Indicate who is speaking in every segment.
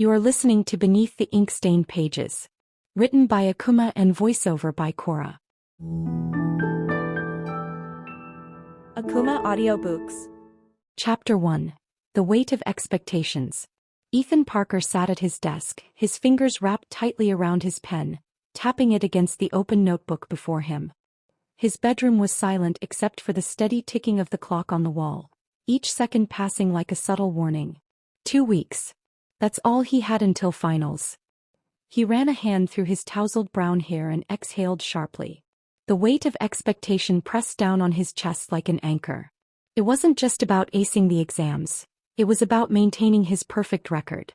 Speaker 1: You are listening to Beneath the Ink-Stained Pages. Written by Akumah and voiceover by Cora.
Speaker 2: Akumah Audiobooks.
Speaker 1: Chapter 1. The Weight of Expectations. Ethan Parker sat at his desk, his fingers wrapped tightly around his pen, tapping it against the open notebook before him. His bedroom was silent except for the steady ticking of the clock on the wall, each second passing like a subtle warning. 2 weeks. That's all he had until finals. He ran a hand through his tousled brown hair and exhaled sharply. The weight of expectation pressed down on his chest like an anchor. It wasn't just about acing the exams. It was about maintaining his perfect record.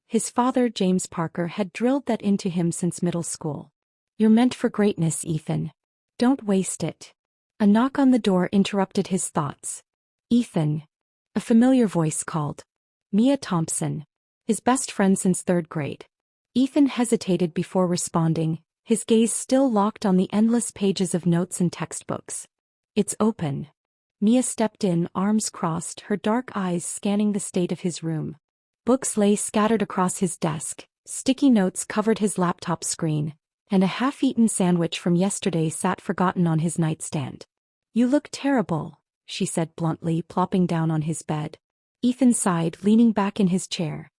Speaker 1: His father, James Parker, had drilled that into him since middle school. You're meant for greatness, Ethan. Don't waste it. A knock on the door interrupted his thoughts. Ethan. A familiar voice called. Mia Thompson. His best friend since 3rd grade. Ethan hesitated before responding, his gaze still locked on the endless pages of notes and textbooks. It's open. Mia stepped in, arms crossed, her dark eyes scanning the state of his room. Books lay scattered across his desk, sticky notes covered his laptop screen, and a half-eaten sandwich from yesterday sat forgotten on his nightstand. You look terrible, she said bluntly, plopping down on his bed. Ethan sighed, leaning back in his chair.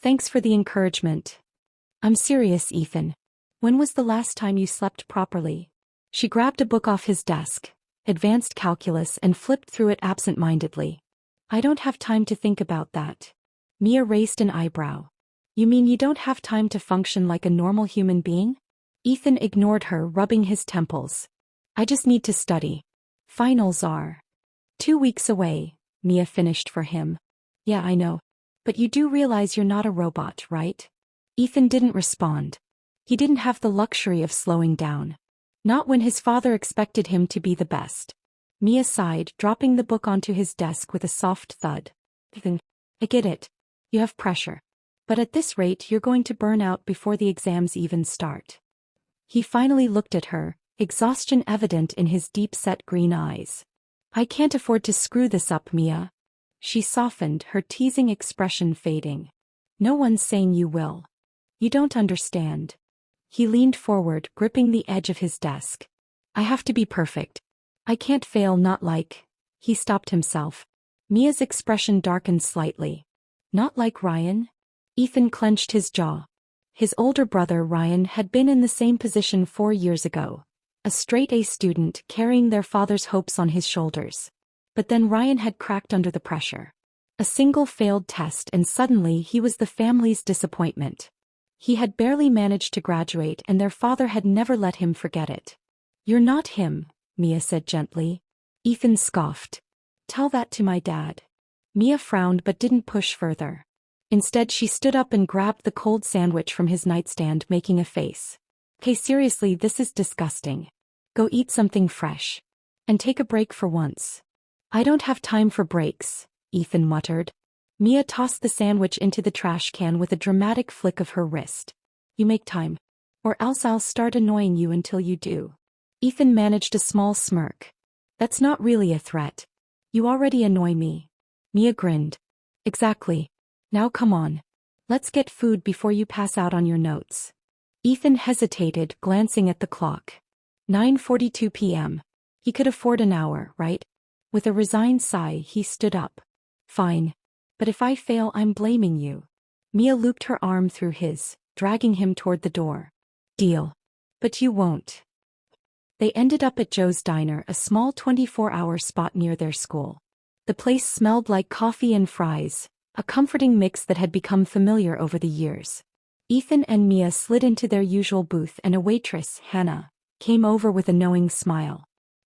Speaker 1: Thanks for the encouragement. I'm serious, Ethan. When was the last time you slept properly? She grabbed a book off his desk, Advanced Calculus, and flipped through it absent-mindedly. I don't have time to think about that. Mia raised an eyebrow. You mean you don't have time to function like a normal human being? Ethan ignored her, rubbing his temples. I just need to study. Finals are 2 weeks away, Mia finished for him. Yeah, I know. But you do realize you're not a robot, right? Ethan didn't respond. He didn't have the luxury of slowing down. Not when his father expected him to be the best. Mia sighed, dropping the book onto his desk with a soft thud. Ethan, I get it. You have pressure. But at this rate you're going to burn out before the exams even start. He finally looked at her, exhaustion evident in his deep-set green eyes. I can't afford to screw this up, Mia. She softened, her teasing expression fading. No one's saying you will. You don't understand. He leaned forward, gripping the edge of his desk. I have to be perfect. I can't fail, not like. He stopped himself. Mia's expression darkened slightly. Not like Ryan? Ethan clenched his jaw. His older brother Ryan had been in the same position 4 years ago. A straight-A student carrying their father's hopes on his shoulders. But then Ryan had cracked under the pressure. A single failed test and suddenly he was the family's disappointment. He had barely managed to graduate and their father had never let him forget it. You're not him, Mia said gently. Ethan scoffed. Tell that to my dad. Mia frowned but didn't push further. Instead she stood up and grabbed the cold sandwich from his nightstand, making a face. Okay, seriously, this is disgusting. Go eat something fresh. And take a break for once. I don't have time for breaks, Ethan muttered. Mia tossed the sandwich into the trash can with a dramatic flick of her wrist. You make time. Or else I'll start annoying you until you do. Ethan managed a small smirk. That's not really a threat. You already annoy me. Mia grinned. Exactly. Now come on. Let's get food before you pass out on your notes. Ethan hesitated, glancing at the clock. 9:42 p.m. He could afford an hour, right? With a resigned sigh, he stood up. Fine. But if I fail, I'm blaming you. Mia looped her arm through his, dragging him toward the door. Deal. But you won't. They ended up at Joe's Diner, a small 24-hour spot near their school. The place smelled like coffee and fries, a comforting mix that had become familiar over the years. Ethan and Mia slid into their usual booth and a waitress, Hannah, came over with a knowing smile.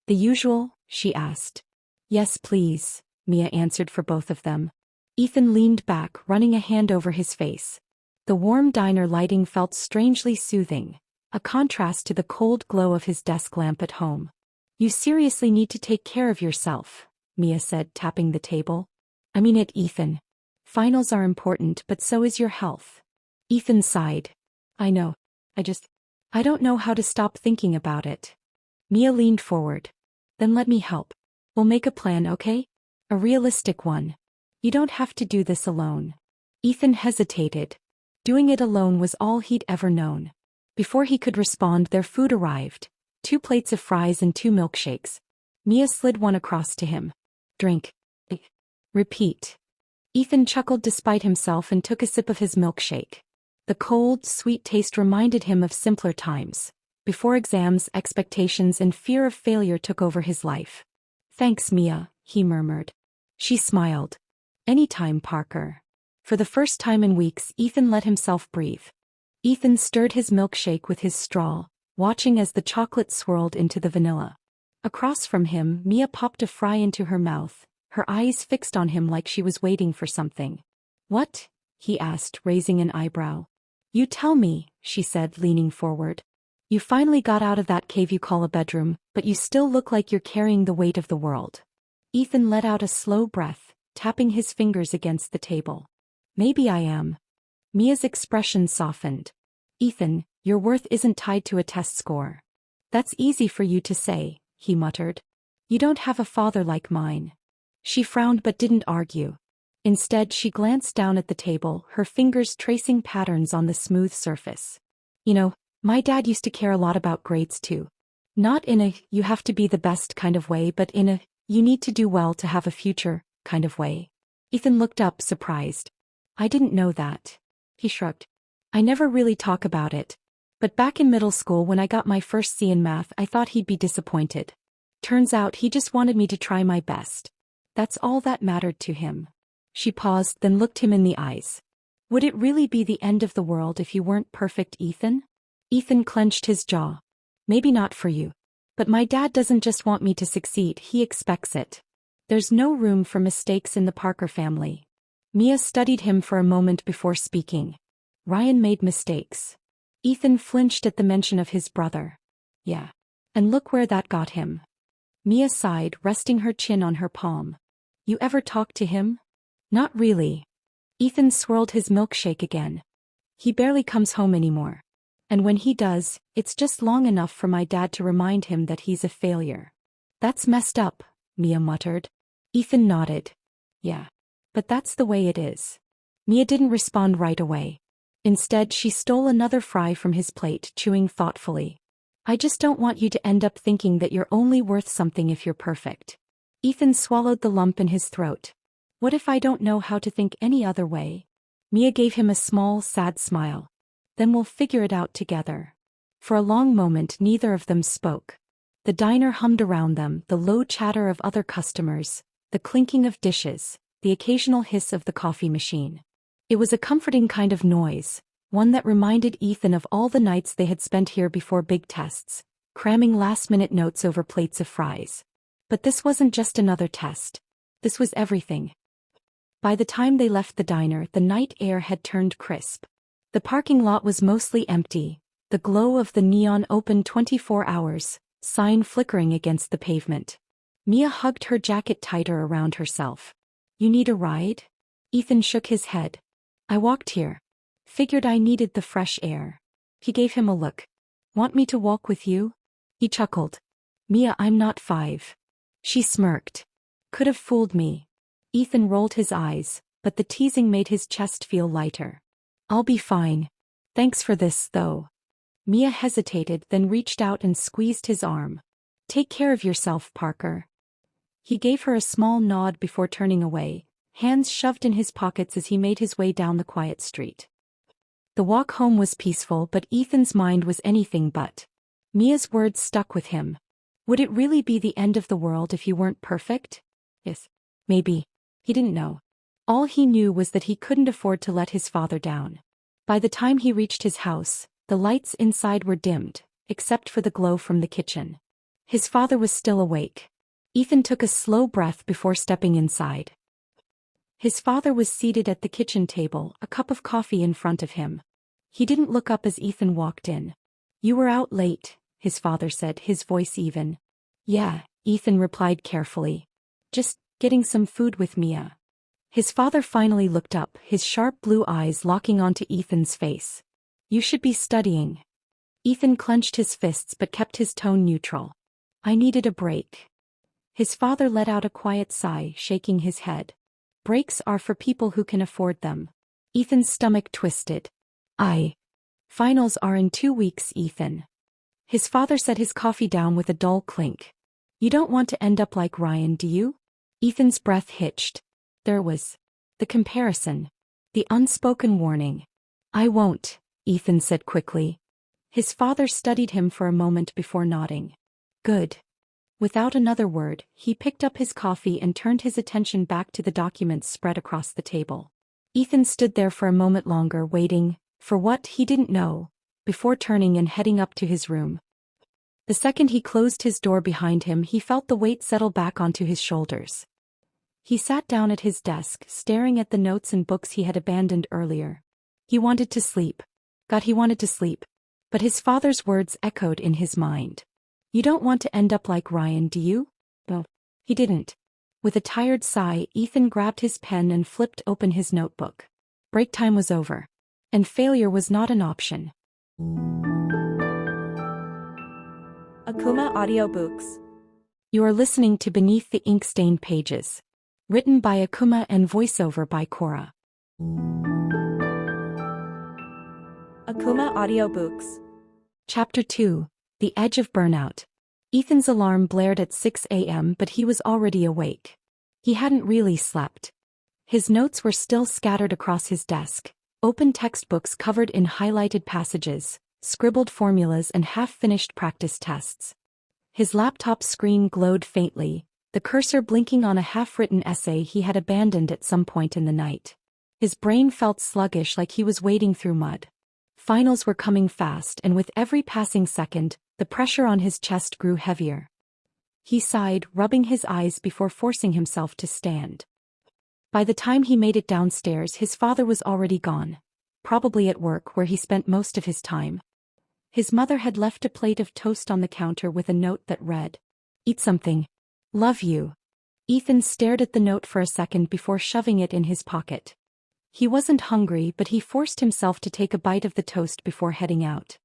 Speaker 1: The usual? She asked. Yes, please, Mia answered for both of them. Ethan leaned back, running a hand over his face. The warm diner lighting felt strangely soothing, a contrast to the cold glow of his desk lamp at home. You seriously need to take care of yourself, Mia said, tapping the table. I mean it, Ethan. Finals are important, but so is your health. Ethan sighed. I know. I don't know how to stop thinking about it. Mia leaned forward. Then let me help. We'll make a plan, okay? A realistic one. You don't have to do this alone. Ethan hesitated. Doing it alone was all he'd ever known. Before he could respond, their food arrived. 2 plates of fries and 2 milkshakes. Mia slid one across to him. Drink. Repeat. Ethan chuckled despite himself and took a sip of his milkshake. The cold, sweet taste reminded him of simpler times, before exams, expectations, and fear of failure took over his life. Thanks, Mia, he murmured. She smiled. Anytime, Parker. For the first time in weeks, Ethan let himself breathe. Ethan stirred his milkshake with his straw, watching as the chocolate swirled into the vanilla. Across from him, Mia popped a fry into her mouth, her eyes fixed on him like she was waiting for something. What? He asked, raising an eyebrow. You tell me, she said, leaning forward. You finally got out of that cave you call a bedroom, but you still look like you're carrying the weight of the world. Ethan let out a slow breath, tapping his fingers against the table. Maybe I am. Mia's expression softened. Ethan, your worth isn't tied to a test score. That's easy for you to say, he muttered. You don't have a father like mine. She frowned but didn't argue. Instead, she glanced down at the table, her fingers tracing patterns on the smooth surface. You know, my dad used to care a lot about grades too. Not in a, you have to be the best kind of way, but in a, you need to do well to have a future kind of way. Ethan looked up, surprised. I didn't know that. He shrugged. I never really talk about it. But back in middle school when I got my first C in math, I thought he'd be disappointed. Turns out he just wanted me to try my best. That's all that mattered to him. She paused, then looked him in the eyes. Would it really be the end of the world if you weren't perfect, Ethan? Ethan clenched his jaw. Maybe not for you. But my dad doesn't just want me to succeed, he expects it. There's no room for mistakes in the Parker family. Mia studied him for a moment before speaking. Ryan made mistakes. Ethan flinched at the mention of his brother. Yeah. And look where that got him. Mia sighed, resting her chin on her palm. You ever talk to him? Not really. Ethan swirled his milkshake again. He barely comes home anymore. And when he does, it's just long enough for my dad to remind him that he's a failure. That's messed up, Mia muttered. Ethan nodded. Yeah. But that's the way it is. Mia didn't respond right away. Instead, she stole another fry from his plate, chewing thoughtfully. I just don't want you to end up thinking that you're only worth something if you're perfect. Ethan swallowed the lump in his throat. What if I don't know how to think any other way? Mia gave him a small, sad smile. Then we'll figure it out together. For a long moment, neither of them spoke. The diner hummed around them, the low chatter of other customers, the clinking of dishes, the occasional hiss of the coffee machine. It was a comforting kind of noise, one that reminded Ethan of all the nights they had spent here before big tests, cramming last-minute notes over plates of fries. But this wasn't just another test. This was everything. By the time they left the diner, the night air had turned crisp. The parking lot was mostly empty, the glow of the neon open 24 hours, sign flickering against the pavement. Mia hugged her jacket tighter around herself. You need a ride? Ethan shook his head. I walked here. Figured I needed the fresh air. He gave him a look. Want me to walk with you? He chuckled. Mia, I'm not 5. She smirked. Could have fooled me. Ethan rolled his eyes, but the teasing made his chest feel lighter. I'll be fine. Thanks for this, though. Mia hesitated, then reached out and squeezed his arm. Take care of yourself, Parker. He gave her a small nod before turning away, hands shoved in his pockets as he made his way down the quiet street. The walk home was peaceful, but Ethan's mind was anything but. Mia's words stuck with him. Would it really be the end of the world if you weren't perfect? Yes. Maybe. He didn't know. All he knew was that he couldn't afford to let his father down. By the time he reached his house, the lights inside were dimmed, except for the glow from the kitchen. His father was still awake. Ethan took a slow breath before stepping inside. His father was seated at the kitchen table, a cup of coffee in front of him. He didn't look up as Ethan walked in. You were out late, his father said, his voice even. Yeah, Ethan replied carefully. Just getting some food with Mia. His father finally looked up, his sharp blue eyes locking onto Ethan's face. You should be studying. Ethan clenched his fists but kept his tone neutral. I needed a break. His father let out a quiet sigh, shaking his head. Breaks are for people who can afford them. Ethan's stomach twisted. Finals are in 2 weeks, Ethan. His father set his coffee down with a dull clink. You don't want to end up like Ryan, do you? Ethan's breath hitched. There was the comparison. The unspoken warning. I won't, Ethan said quickly. His father studied him for a moment before nodding. Good. Without another word, he picked up his coffee and turned his attention back to the documents spread across the table. Ethan stood there for a moment longer, waiting, for what he didn't know, before turning and heading up to his room. The second he closed his door behind him, he felt the weight settle back onto his shoulders. He sat down at his desk, staring at the notes and books he had abandoned earlier. He wanted to sleep. God, he wanted to sleep. But his father's words echoed in his mind. You don't want to end up like Ryan, do you? No. He didn't. With a tired sigh, Ethan grabbed his pen and flipped open his notebook. Break time was over. And failure was not an option.
Speaker 2: Akumah Audiobooks.
Speaker 1: You are listening to Beneath the Ink-Stained Pages. Written by Akumah and voiceover by Cora.
Speaker 2: Akumah Audiobooks.
Speaker 1: Chapter 2. The Edge of Burnout. Ethan's alarm blared at 6 a.m., but he was already awake. He hadn't really slept. His notes were still scattered across his desk, open textbooks covered in highlighted passages, scribbled formulas and half-finished practice tests. His laptop screen glowed faintly, the cursor blinking on a half-written essay he had abandoned at some point in the night. His brain felt sluggish, like he was wading through mud. Finals were coming fast, and with every passing second, the pressure on his chest grew heavier. He sighed, rubbing his eyes before forcing himself to stand. By the time he made it downstairs, his father was already gone, probably at work where he spent most of his time. His mother had left a plate of toast on the counter with a note that read, "Eat something. Love you." Ethan stared at the note for a second before shoving it in his pocket. He wasn't hungry, but he forced himself to take a bite of the toast before heading out.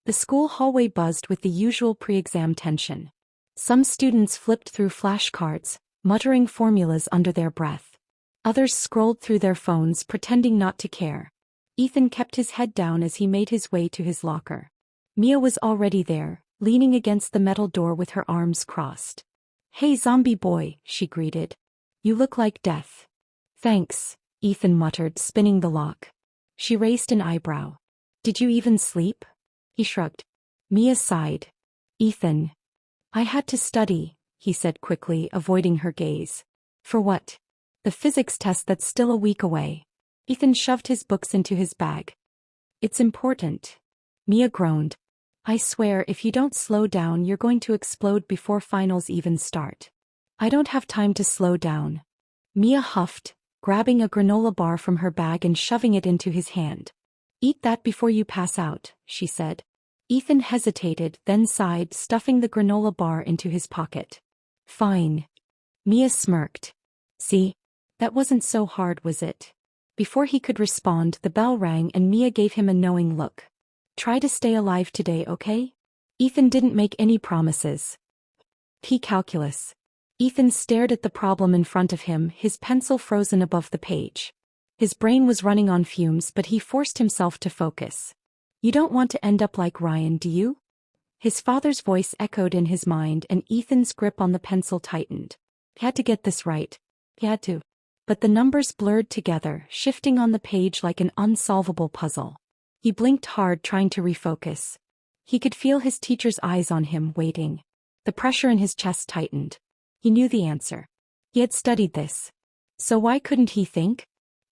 Speaker 1: The school hallway buzzed with the usual pre-exam tension. Some students flipped through flashcards, muttering formulas under their breath. Others scrolled through their phones, pretending not to care. Ethan kept his head down as he made his way to his locker. Mia was already there, leaning against the metal door with her arms crossed. "Hey, zombie boy," she greeted. "You look like death." "Thanks," Ethan muttered, spinning the lock. She raised an eyebrow. "Did you even sleep?" He shrugged. Mia sighed. "Ethan." "I had to study," he said quickly, avoiding her gaze. "For what?" "The physics test that's still a week away." Ethan shoved his books into his bag. "It's important." Mia groaned. "I swear, if you don't slow down, you're going to explode before finals even start." "I don't have time to slow down." Mia huffed, grabbing a granola bar from her bag and shoving it into his hand. "Eat that before you pass out," she said. Ethan hesitated, then sighed, stuffing the granola bar into his pocket. "Fine." Mia smirked. "See? That wasn't so hard, was it?" Before he could respond, the bell rang and Mia gave him a knowing look. "Try to stay alive today, okay?" Ethan didn't make any promises. Calculus. Ethan stared at the problem in front of him, his pencil frozen above the page. His brain was running on fumes, but he forced himself to focus. "You don't want to end up like Ryan, do you?" His father's voice echoed in his mind, and Ethan's grip on the pencil tightened. He had to get this right. He had to. But the numbers blurred together, shifting on the page like an unsolvable puzzle. He blinked hard, trying to refocus. He could feel his teacher's eyes on him, waiting. The pressure in his chest tightened. He knew the answer. He had studied this. So why couldn't he think?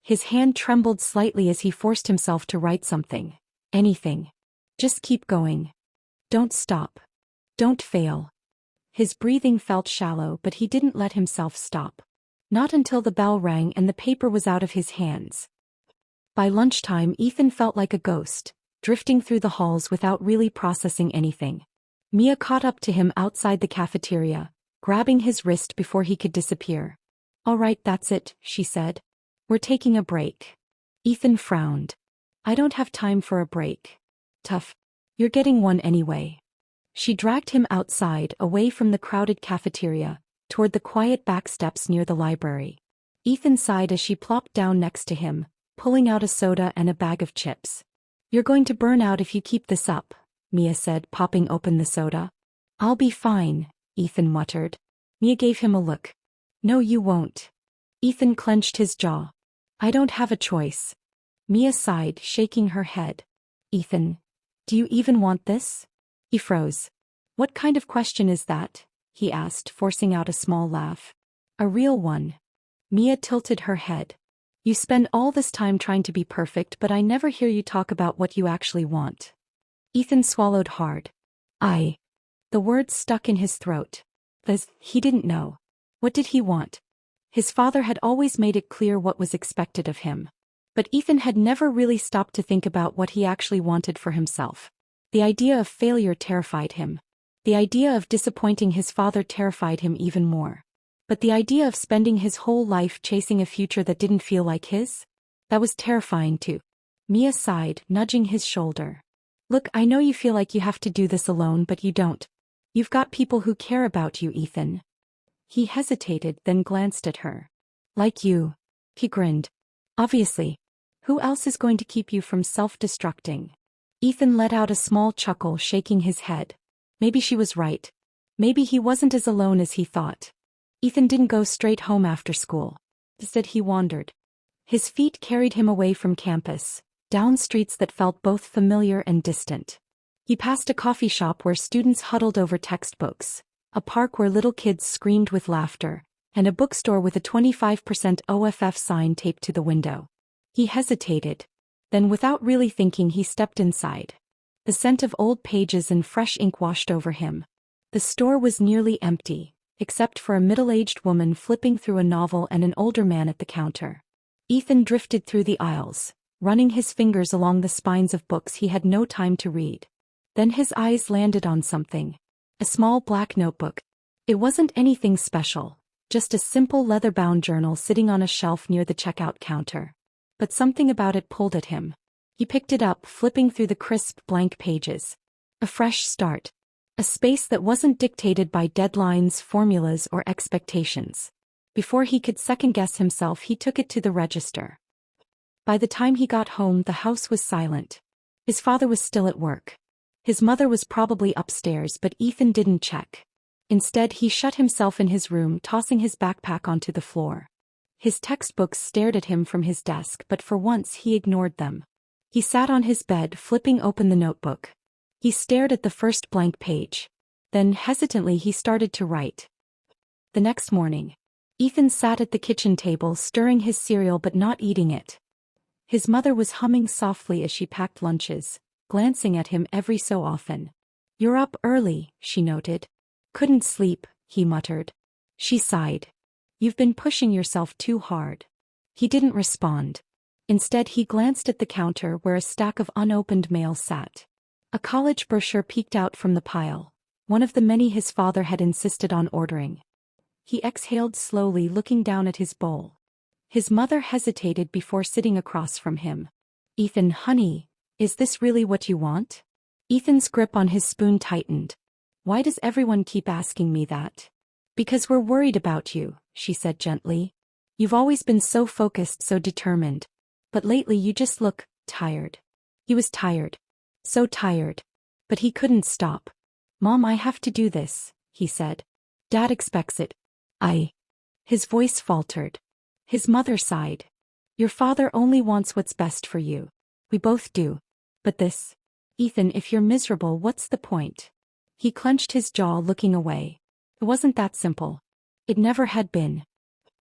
Speaker 1: His hand trembled slightly as he forced himself to write something. Anything. Just keep going. Don't stop. Don't fail. His breathing felt shallow, but he didn't let himself stop. Not until the bell rang and the paper was out of his hands. By lunchtime, Ethan felt like a ghost, drifting through the halls without really processing anything. Mia caught up to him outside the cafeteria, grabbing his wrist before he could disappear. "All right, that's it," she said. "We're taking a break." Ethan frowned. "I don't have time for a break." "Tough. You're getting one anyway." She dragged him outside, away from the crowded cafeteria, toward the quiet back steps near the library. Ethan sighed as she plopped down next to him, pulling out a soda and a bag of chips. You're going to burn out if you keep this up, Mia said, popping open the soda. I'll be fine, Ethan muttered. Mia gave him a look. No, you won't. Ethan clenched his jaw. I don't have a choice. Mia sighed, shaking her head. Ethan, do you even want this? He froze. What kind of question is that? He asked, forcing out a small laugh. A real one. Mia tilted her head. You spend all this time trying to be perfect, but I never hear you talk about what you actually want. Ethan swallowed hard. The words stuck in his throat. He didn't know. What did he want? His father had always made it clear what was expected of him. But Ethan had never really stopped to think about what he actually wanted for himself. The idea of failure terrified him. The idea of disappointing his father terrified him even more. But the idea of spending his whole life chasing a future that didn't feel like his? That was terrifying too. Mia sighed, nudging his shoulder. Look, I know you feel like you have to do this alone, but you don't. You've got people who care about you, Ethan. He hesitated, then glanced at her. Like you. He grinned. Obviously. Who else is going to keep you from self-destructing? Ethan let out a small chuckle, shaking his head. Maybe she was right. Maybe he wasn't as alone as he thought. Ethan didn't go straight home after school. Instead, he wandered. His feet carried him away from campus, down streets that felt both familiar and distant. He passed a coffee shop where students huddled over textbooks, a park where little kids screamed with laughter, and a bookstore with a 25% OFF sign taped to the window. He hesitated. Then, without really thinking, he stepped inside. The scent of old pages and fresh ink washed over him. The store was nearly empty, except for a middle-aged woman flipping through a novel and an older man at the counter. Ethan drifted through the aisles, running his fingers along the spines of books he had no time to read. Then his eyes landed on something. A small black notebook. It wasn't anything special, just a simple leather-bound journal sitting on a shelf near the checkout counter. But something about it pulled at him. He picked it up, flipping through the crisp, blank pages. A fresh start. A space that wasn't dictated by deadlines, formulas, or expectations. Before he could second-guess himself, he took it to the register. By the time he got home, the house was silent. His father was still at work. His mother was probably upstairs, but Ethan didn't check. Instead, he shut himself in his room, tossing his backpack onto the floor. His textbooks stared at him from his desk, but for once he ignored them. He sat on his bed, flipping open the notebook. He stared at the first blank page. Then, hesitantly, he started to write. The next morning, Ethan sat at the kitchen table, stirring his cereal but not eating it. His mother was humming softly as she packed lunches, glancing at him every so often. You're up early, she noted. Couldn't sleep, he muttered. She sighed. You've been pushing yourself too hard. He didn't respond. Instead, he glanced at the counter where a stack of unopened mail sat. A college brochure peeked out from the pile, one of the many his father had insisted on ordering. He exhaled slowly, looking down at his bowl. His mother hesitated before sitting across from him. Ethan, honey, is this really what you want? Ethan's grip on his spoon tightened. Why does everyone keep asking me that? Because we're worried about you, she said gently. You've always been so focused, so determined. But lately you just look tired. He was tired. So tired. But he couldn't stop. Mom, I have to do this, he said. Dad expects it. His voice faltered. His mother sighed. Your father only wants what's best for you. We both do. But this? Ethan, if you're miserable, what's the point? He clenched his jaw, looking away. It wasn't that simple. It never had been.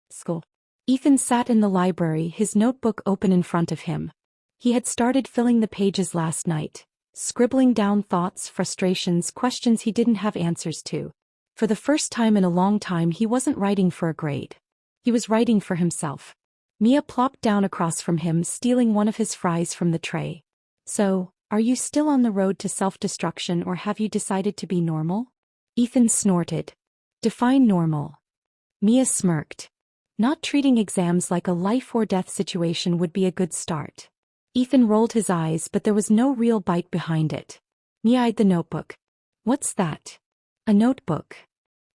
Speaker 1: School. Ethan sat in the library, his notebook open in front of him. He had started filling the pages last night, scribbling down thoughts, frustrations, questions he didn't have answers to. For the first time in a long time, he wasn't writing for a grade. He was writing for himself. Mia plopped down across from him, stealing one of his fries from the tray. So, are you still on the road to self-destruction, or have you decided to be normal? Ethan snorted. Define normal. Mia smirked. Not treating exams like a life-or-death situation would be a good start. Ethan rolled his eyes, but there was no real bite behind it. Mia eyed the notebook. What's that? A notebook.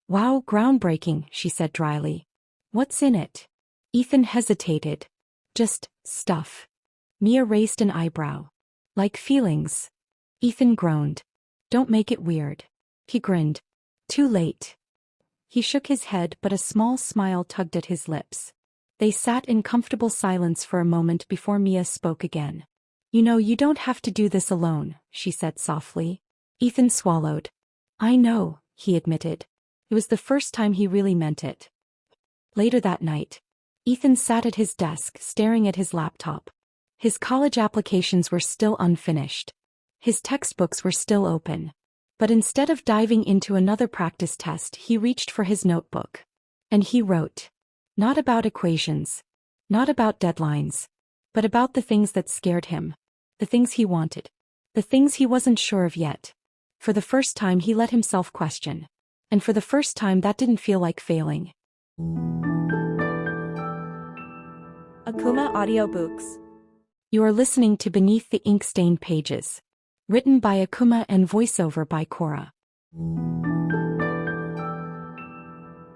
Speaker 1: Wow, groundbreaking, she said dryly. What's in it? Ethan hesitated. Just stuff. Mia raised an eyebrow. Like feelings. Ethan groaned. Don't make it weird. He grinned. Too late. He shook his head, but a small smile tugged at his lips. They sat in comfortable silence for a moment before Mia spoke again. You know, you don't have to do this alone, she said softly. Ethan swallowed. I know, he admitted. It was the first time he really meant it. Later that night, Ethan sat at his desk staring at his laptop. His college applications were still unfinished. His textbooks were still open. But instead of diving into another practice test, he reached for his notebook. And he wrote. Not about equations. Not about deadlines. But about the things that scared him. The things he wanted. The things he wasn't sure of yet. For the first time he let himself question. And for the first time that didn't feel like failing.
Speaker 2: Akumah Audiobooks.
Speaker 1: You are listening to Beneath the Ink-Stained Pages. Written by Akumah and voiceover by Cora.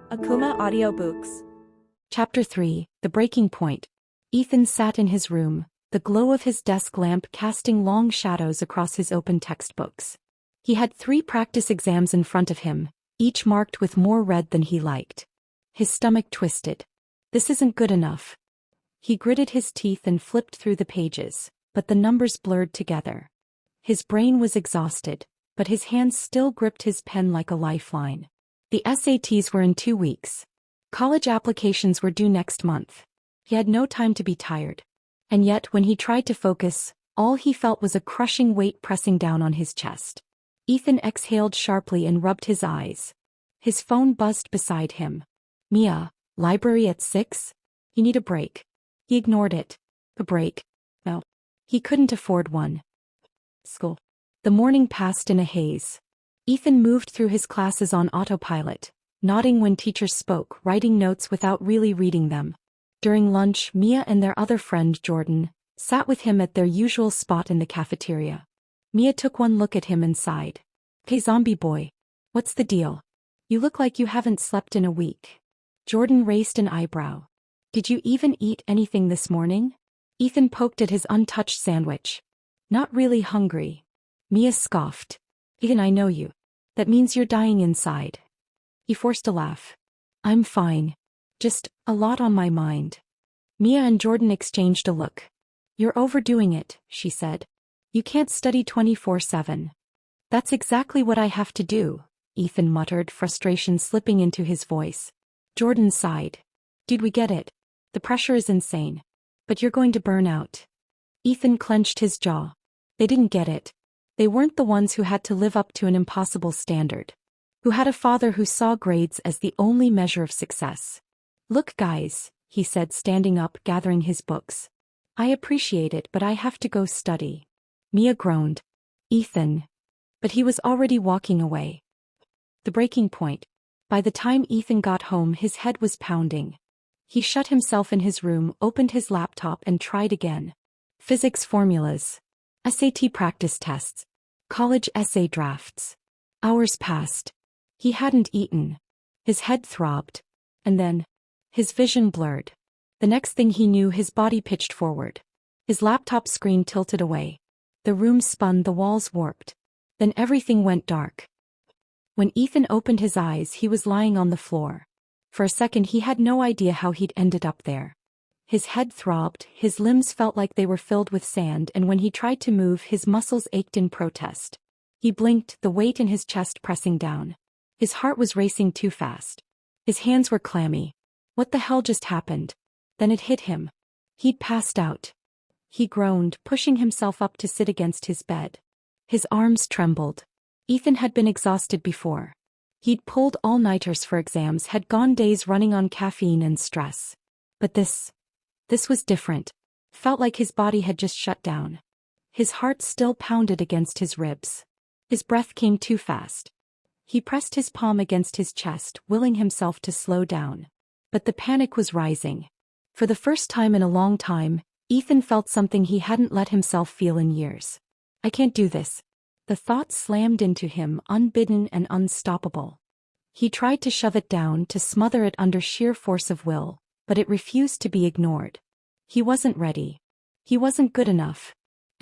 Speaker 2: Akumah Audiobooks.
Speaker 1: Chapter 3, The Breaking Point. Ethan sat in his room, the glow of his desk lamp casting long shadows across his open textbooks. He had 3 practice exams in front of him, each marked with more red than he liked. His stomach twisted. This isn't good enough. He gritted his teeth and flipped through the pages, but the numbers blurred together. His brain was exhausted, but his hands still gripped his pen like a lifeline. The SATs were in 2 weeks. College applications were due next month. He had no time to be tired. And yet, when he tried to focus, all he felt was a crushing weight pressing down on his chest. Ethan exhaled sharply and rubbed his eyes. His phone buzzed beside him. Mia, library at 6? You need a break. He ignored it. A break? No. He couldn't afford one. School. The morning passed in a haze. Ethan moved through his classes on autopilot, nodding when teachers spoke, writing notes without really reading them. During lunch, Mia and their other friend, Jordan, sat with him at their usual spot in the cafeteria. Mia took one look at him and sighed. Hey zombie boy. What's the deal? You look like you haven't slept in a week. Jordan raised an eyebrow. Did you even eat anything this morning? Ethan poked at his untouched sandwich. Not really hungry. Mia scoffed. Ethan, I know you. That means you're dying inside. He forced a laugh. I'm fine. Just a lot on my mind. Mia and Jordan exchanged a look. You're overdoing it, she said. You can't study 24/7. That's exactly what I have to do, Ethan muttered, frustration slipping into his voice. Jordan sighed. Did we get it? The pressure is insane. But you're going to burn out. Ethan clenched his jaw. They didn't get it. They weren't the ones who had to live up to an impossible standard. Who had a father who saw grades as the only measure of success. Look guys, he said, standing up, gathering his books. I appreciate it, but I have to go study. Mia groaned. Ethan. But he was already walking away. The breaking point. By the time Ethan got home, his head was pounding. He shut himself in his room, opened his laptop and tried again. Physics formulas. SAT practice tests. College essay drafts. Hours passed. He hadn't eaten. His head throbbed. And then, his vision blurred. The next thing he knew, his body pitched forward. His laptop screen tilted away. The room spun, the walls warped. Then everything went dark. When Ethan opened his eyes, he was lying on the floor. For a second he had no idea how he'd ended up there. His head throbbed, his limbs felt like they were filled with sand, and when he tried to move, his muscles ached in protest. He blinked, the weight in his chest pressing down. His heart was racing too fast. His hands were clammy. What the hell just happened? Then it hit him. He'd passed out. He groaned, pushing himself up to sit against his bed. His arms trembled. Ethan had been exhausted before. He'd pulled all-nighters for exams, had gone days running on caffeine and stress. But this was different. Felt like his body had just shut down. His heart still pounded against his ribs. His breath came too fast. He pressed his palm against his chest, willing himself to slow down. But the panic was rising. For the first time in a long time, Ethan felt something he hadn't let himself feel in years. I can't do this. The thought slammed into him, unbidden and unstoppable. He tried to shove it down, to smother it under sheer force of will, but it refused to be ignored. He wasn't ready. He wasn't good enough.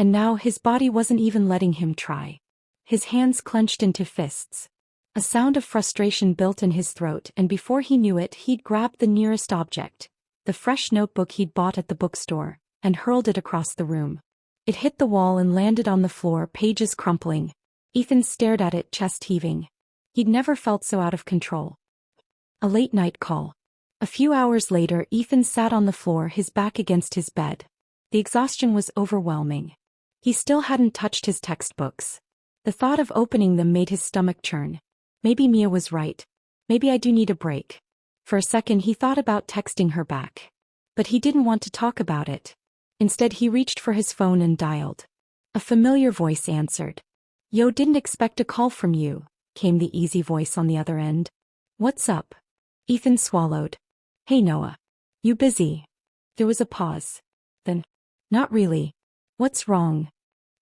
Speaker 1: And now his body wasn't even letting him try. His hands clenched into fists. A sound of frustration built in his throat, and before he knew it, he'd grabbed the nearest object, the fresh notebook he'd bought at the bookstore, and hurled it across the room. It hit the wall and landed on the floor, pages crumpling. Ethan stared at it, chest heaving. He'd never felt so out of control. A late-night call. A few hours later, Ethan sat on the floor, his back against his bed. The exhaustion was overwhelming. He still hadn't touched his textbooks. The thought of opening them made his stomach churn. Maybe Mia was right. Maybe I do need a break. For a second he thought about texting her back. But he didn't want to talk about it. Instead he reached for his phone and dialed. A familiar voice answered. "Yo, didn't expect a call from you," came the easy voice on the other end. "What's up?" Ethan swallowed. "Hey Noah. You busy?" There was a pause. Then, "Not really. What's wrong?"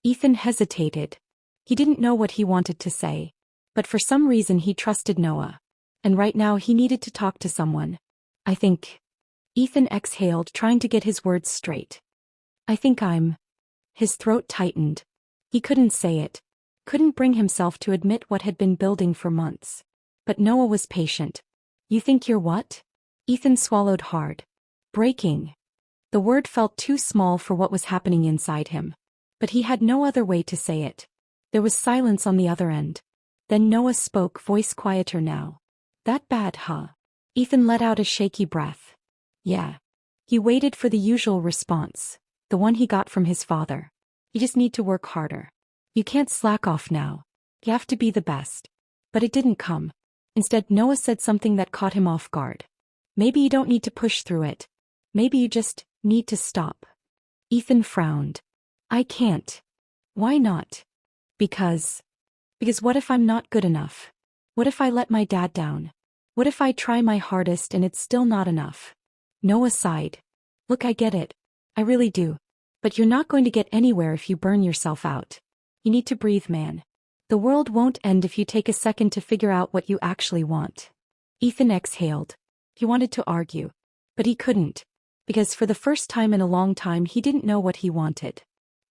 Speaker 1: Ethan hesitated. He didn't know what he wanted to say. But for some reason he trusted Noah. And right now he needed to talk to someone. "I think." Ethan exhaled, trying to get his words straight. "I think I'm." His throat tightened. He couldn't say it. Couldn't bring himself to admit what had been building for months. But Noah was patient. "You think you're what?" Ethan swallowed hard. "Breaking." The word felt too small for what was happening inside him. But he had no other way to say it. There was silence on the other end. Then Noah spoke, voice quieter now. "That bad, huh?" Ethan let out a shaky breath. "Yeah." He waited for the usual response, the one he got from his father. "You just need to work harder. You can't slack off now. You have to be the best." But it didn't come. Instead, Noah said something that caught him off guard. "Maybe you don't need to push through it. Maybe you just need to stop." Ethan frowned. "I can't." "Why not?" Because what if I'm not good enough? What if I let my dad down? What if I try my hardest and it's still not enough?" Noah sighed. "Look, I get it. I really do. But you're not going to get anywhere if you burn yourself out. You need to breathe, man. The world won't end if you take a second to figure out what you actually want." Ethan exhaled. He wanted to argue. But he couldn't. Because for the first time in a long time he didn't know what he wanted.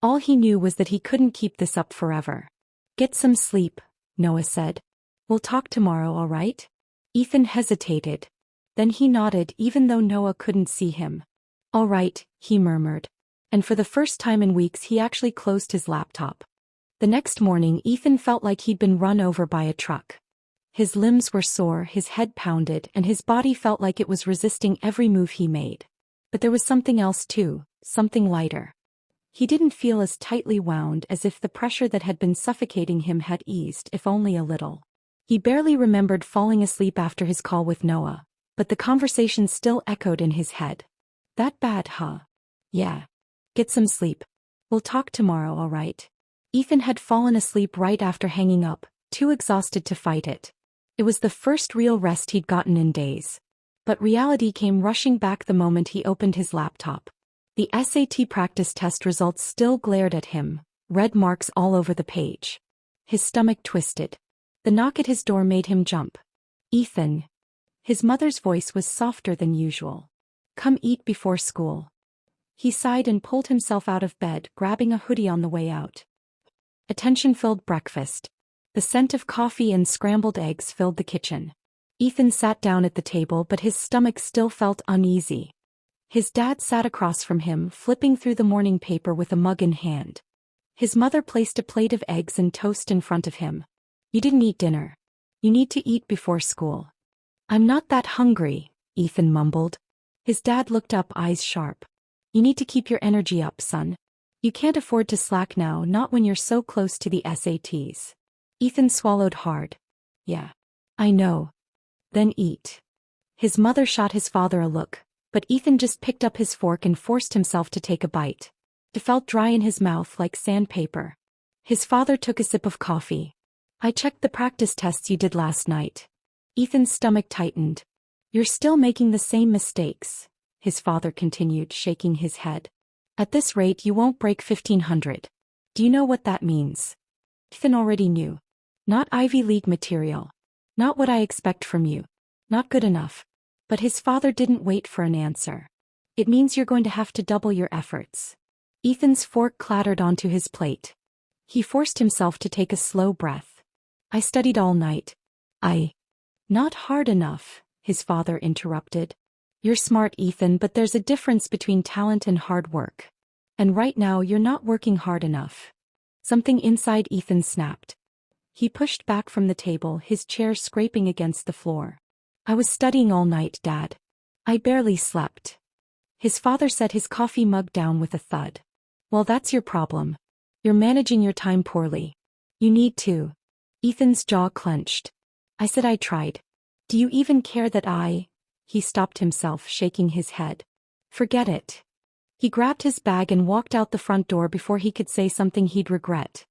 Speaker 1: All he knew was that he couldn't keep this up forever. "Get some sleep," Noah said. "We'll talk tomorrow, all right?" Ethan hesitated. Then he nodded even though Noah couldn't see him. "All right," he murmured. And for the first time in weeks he actually closed his laptop. The next morning Ethan felt like he'd been run over by a truck. His limbs were sore, his head pounded, and his body felt like it was resisting every move he made. But there was something else too, something lighter. He didn't feel as tightly wound, as if the pressure that had been suffocating him had eased, if only a little. He barely remembered falling asleep after his call with Noah, but the conversation still echoed in his head. "That bad, huh?" "Yeah. Get some sleep. We'll talk tomorrow, all right?" Ethan had fallen asleep right after hanging up, too exhausted to fight it. It was the first real rest he'd gotten in days. But reality came rushing back the moment he opened his laptop. The SAT practice test results still glared at him, red marks all over the page. His stomach twisted. The knock at his door made him jump. "Ethan." His mother's voice was softer than usual. "Come eat before school." He sighed and pulled himself out of bed, grabbing a hoodie on the way out. A tension-filled breakfast. The scent of coffee and scrambled eggs filled the kitchen. Ethan sat down at the table, but his stomach still felt uneasy. His dad sat across from him, flipping through the morning paper with a mug in hand. His mother placed a plate of eggs and toast in front of him. "You didn't eat dinner. You need to eat before school." "I'm not that hungry," Ethan mumbled. His dad looked up, eyes sharp. "You need to keep your energy up, son. You can't afford to slack now, not when you're so close to the SATs." Ethan swallowed hard. "Yeah. I know." "Then eat." His mother shot his father a look, but Ethan just picked up his fork and forced himself to take a bite. It felt dry in his mouth like sandpaper. His father took a sip of coffee. "I checked the practice tests you did last night." Ethan's stomach tightened. "You're still making the same mistakes," his father continued, shaking his head. "At this rate you won't break 1500. Do you know what that means?" Ethan already knew. "Not Ivy League material. Not what I expect from you. Not good enough." But his father didn't wait for an answer. "It means you're going to have to double your efforts." Ethan's fork clattered onto his plate. He forced himself to take a slow breath. I studied all night. Not hard enough, his father interrupted. You're smart, Ethan, but there's a difference between talent and hard work. And right now you're not working hard enough. Something inside Ethan snapped. He pushed back from the table, his chair scraping against the floor. I was studying all night, Dad. I barely slept. His father set his coffee mug down with a thud. Well, that's your problem. You're managing your time poorly. You need to. Ethan's jaw clenched. I said I tried. Do you even care that He stopped himself, shaking his head. Forget it. He grabbed his bag and walked out the front door before he could say something he'd regret.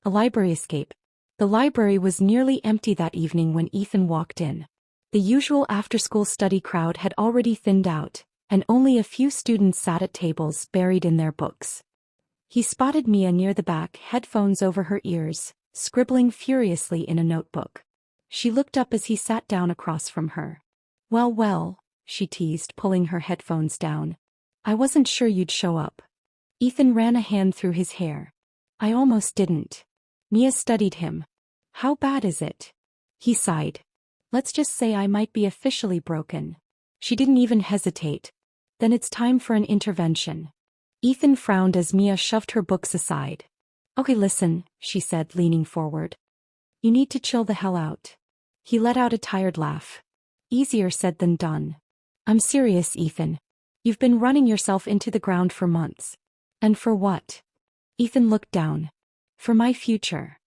Speaker 1: A library escape. The library was nearly empty that evening when Ethan walked in. The usual after-school study crowd had already thinned out, and only a few students sat at tables buried in their books. He spotted Mia near the back, headphones over her ears, scribbling furiously in a notebook. She looked up as he sat down across from her. Well, she teased, pulling her headphones down. I wasn't sure you'd show up. Ethan ran a hand through his hair. I almost didn't. Mia studied him. How bad is it? He sighed. Let's just say I might be officially broken. She didn't even hesitate. Then it's time for an intervention. Ethan frowned as Mia shoved her books aside. Okay, listen, she said, leaning forward. You need to chill the hell out. He let out a tired laugh. Easier said than done. I'm serious, Ethan. You've been running yourself into the ground for months. And for what? Ethan looked down. For my future.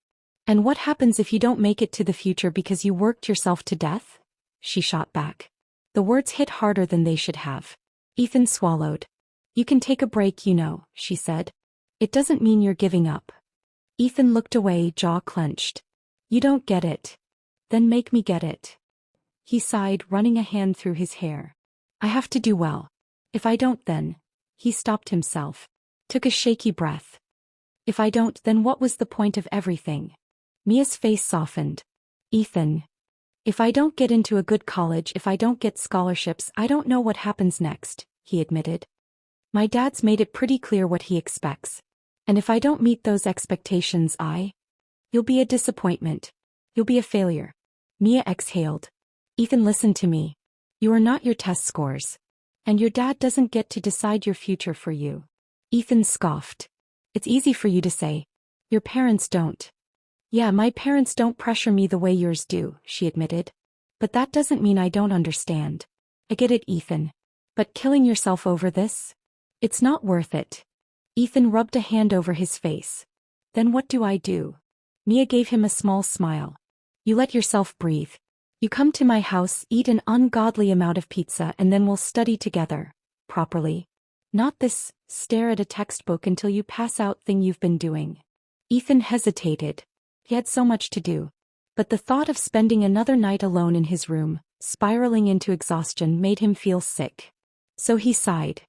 Speaker 1: And what happens if you don't make it to the future because you worked yourself to death? She shot back. The words hit harder than they should have. Ethan swallowed. You can take a break, she said. It doesn't mean you're giving up. Ethan looked away, jaw clenched. You don't get it. Then make me get it. He sighed, running a hand through his hair. I have to do well. If I don't, then. He stopped himself. Took a shaky breath. If I don't, then what was the point of everything? Mia's face softened. Ethan. If I don't get into a good college, if I don't get scholarships, I don't know what happens next, he admitted. My dad's made it pretty clear what he expects. And if I don't meet those expectations, you'll be a disappointment. You'll be a failure. Mia exhaled. Ethan, listen to me. You are not your test scores. And your dad doesn't get to decide your future for you. Ethan scoffed. It's easy for you to say. Your parents don't. Yeah, my parents don't pressure me the way yours do, she admitted. But that doesn't mean I don't understand. I get it, Ethan. But killing yourself over this? It's not worth it. Ethan rubbed a hand over his face. Then what do I do? Mia gave him a small smile. You let yourself breathe. You come to my house, eat an ungodly amount of pizza, and then we'll study together. Properly. Not this, stare at a textbook until you pass out thing you've been doing. Ethan hesitated. He had so much to do. But the thought of spending another night alone in his room, spiraling into exhaustion, made him feel sick. So he sighed.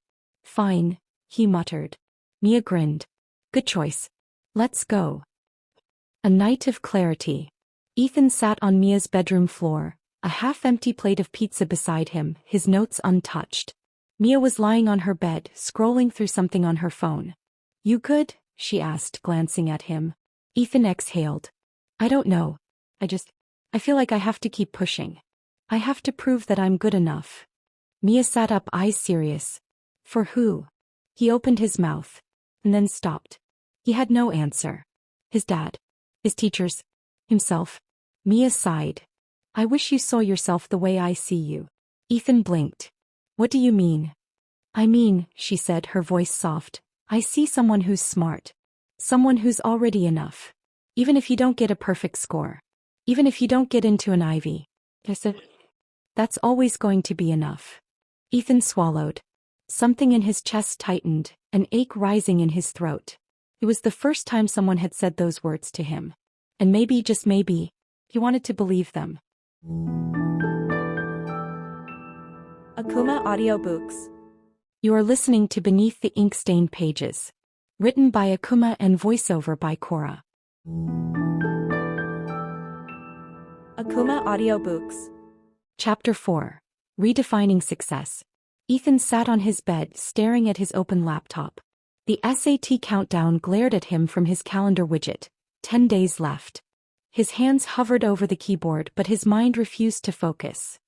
Speaker 1: Fine, he muttered. Mia grinned. Good choice. Let's go. A night of clarity. Ethan sat on Mia's bedroom floor, a half-empty plate of pizza beside him, his notes untouched. Mia was lying on her bed, scrolling through something on her phone. You good? She asked, glancing at him. Ethan exhaled. I don't know. I feel like I have to keep pushing. I have to prove that I'm good enough. Mia sat up, eyes serious. For who? He opened his mouth. And then stopped. He had no answer. His dad. His teachers. Himself. Mia sighed. I wish you saw yourself the way I see you. Ethan blinked. What do you mean? I mean, she said, her voice soft, I see someone who's smart. Someone who's already enough. Even if you don't get a perfect score. Even if you don't get into an Ivy. That's always going to be enough. Ethan swallowed. Something in his chest tightened, an ache rising in his throat. It was the first time someone had said those words to him. And maybe, just maybe, he wanted to believe them.
Speaker 2: Akumah Audiobooks.
Speaker 1: You are listening to Beneath the Ink-Stained Pages. Written by Akumah and voiceover by Cora.
Speaker 2: Akumah Audiobooks.
Speaker 1: Chapter 4. Redefining Success. Ethan sat on his bed, staring at his open laptop. The SAT countdown glared at him from his calendar widget. 10 days left. His hands hovered over the keyboard, but his mind refused to focus.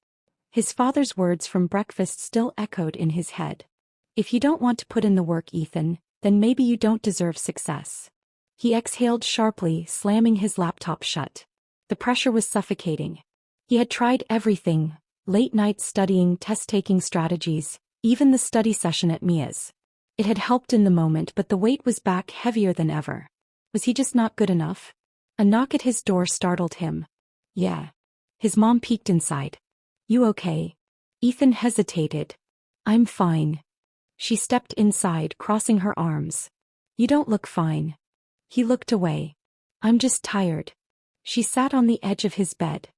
Speaker 1: His father's words from breakfast still echoed in his head. If you don't want to put in the work, Ethan, then maybe you don't deserve success. He exhaled sharply, slamming his laptop shut. The pressure was suffocating. He had tried everything: late nights studying, test-taking strategies, even the study session at Mia's. It had helped in the moment, but the weight was back heavier than ever. Was he just not good enough? A knock at his door startled him. Yeah. His mom peeked inside. You okay? Ethan hesitated. I'm fine. She stepped inside, crossing her arms. You don't look fine. He looked away. I'm just tired. She sat on the edge of his bed.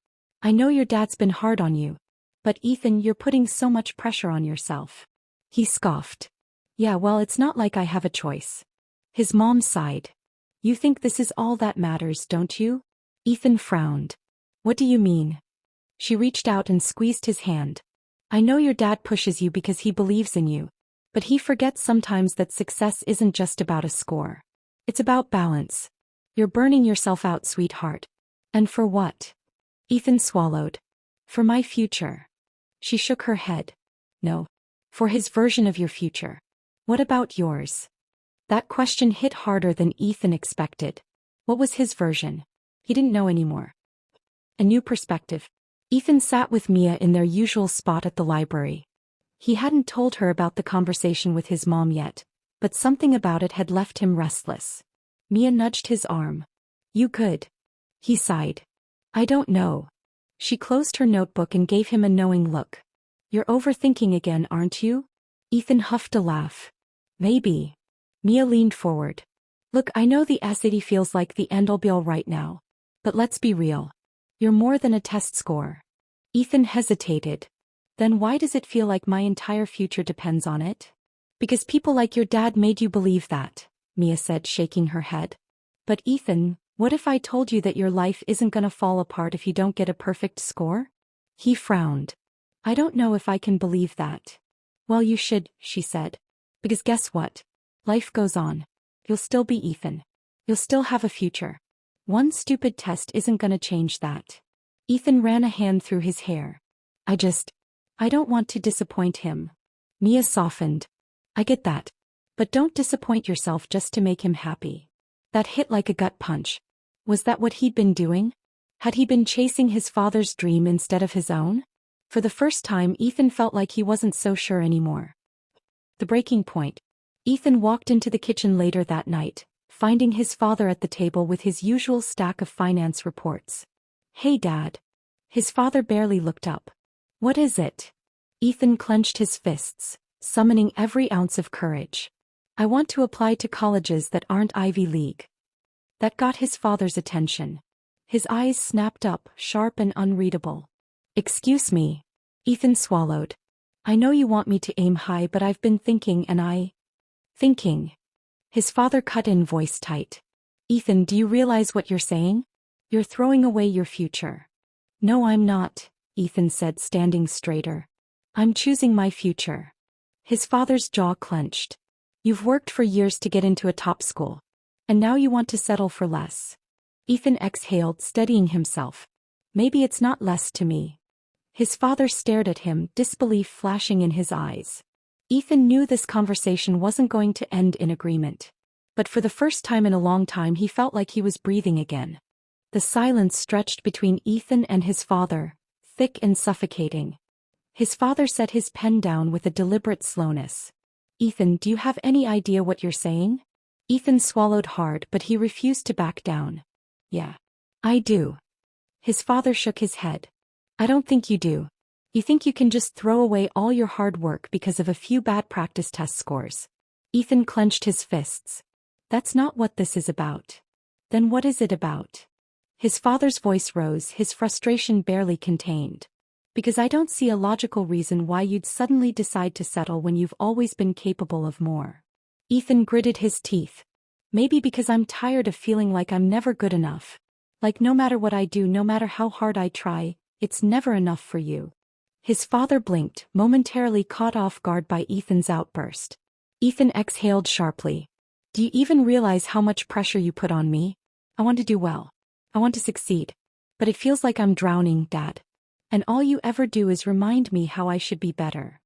Speaker 1: I know your dad's been hard on you. But Ethan, you're putting so much pressure on yourself. He scoffed. Yeah, well, it's not like I have a choice. His mom sighed. You think this is all that matters, don't you? Ethan frowned. What do you mean? She reached out and squeezed his hand. I know your dad pushes you because he believes in you. But he forgets sometimes that success isn't just about a score. It's about balance. You're burning yourself out, sweetheart. And for what? Ethan swallowed. For my future. She shook her head. No. For his version of your future. What about yours? That question hit harder than Ethan expected. What was his version? He didn't know anymore. A new perspective. Ethan sat with Mia in their usual spot at the library. He hadn't told her about the conversation with his mom yet, but something about it had left him restless. Mia nudged his arm. You could. He sighed. I don't know. She closed her notebook and gave him a knowing look. You're overthinking again, aren't you? Ethan huffed a laugh. Maybe. Mia leaned forward. Look, I know the SAT feels like the end-all be-all right now. But let's be real. You're more than a test score. Ethan hesitated. Then why does it feel like my entire future depends on it? Because people like your dad made you believe that, Mia said, shaking her head. But Ethan, what if I told you that your life isn't gonna fall apart if you don't get a perfect score? He frowned. I don't know if I can believe that. Well, you should, she said. Because guess what? Life goes on. You'll still be Ethan. You'll still have a future. One stupid test isn't gonna change that. Ethan ran a hand through his hair. I don't want to disappoint him. Mia softened. I get that. But don't disappoint yourself just to make him happy. That hit like a gut punch. Was that what he'd been doing? Had he been chasing his father's dream instead of his own? For the first time, Ethan felt like he wasn't so sure anymore. The breaking point. Ethan walked into the kitchen later that night, finding his father at the table with his usual stack of finance reports. Hey, Dad. His father barely looked up. What is it? Ethan clenched his fists, summoning every ounce of courage. I want to apply to colleges that aren't Ivy League. That got his father's attention. His eyes snapped up, sharp and unreadable. Excuse me. Ethan swallowed. I know you want me to aim high, but I've been thinking Thinking. His father cut in, voice tight. Ethan, do you realize what you're saying? You're throwing away your future. No, I'm not, Ethan said, standing straighter. I'm choosing my future. His father's jaw clenched. You've worked for years to get into a top school. And now you want to settle for less. Ethan exhaled, steadying himself. Maybe it's not less to me. His father stared at him, disbelief flashing in his eyes. Ethan knew this conversation wasn't going to end in agreement. But for the first time in a long time, he felt like he was breathing again. The silence stretched between Ethan and his father, thick and suffocating. His father set his pen down with a deliberate slowness. Ethan, do you have any idea what you're saying? Ethan swallowed hard, but he refused to back down. Yeah. I do. His father shook his head. I don't think you do. You think you can just throw away all your hard work because of a few bad practice test scores. Ethan clenched his fists. That's not what this is about. Then what is it about? His father's voice rose, his frustration barely contained. Because I don't see a logical reason why you'd suddenly decide to settle when you've always been capable of more. Ethan gritted his teeth. Maybe because I'm tired of feeling like I'm never good enough. Like no matter what I do, no matter how hard I try, it's never enough for you. His father blinked, momentarily caught off guard by Ethan's outburst. Ethan exhaled sharply. Do you even realize how much pressure you put on me? I want to do well. I want to succeed. But it feels like I'm drowning, Dad. And all you ever do is remind me how I should be better."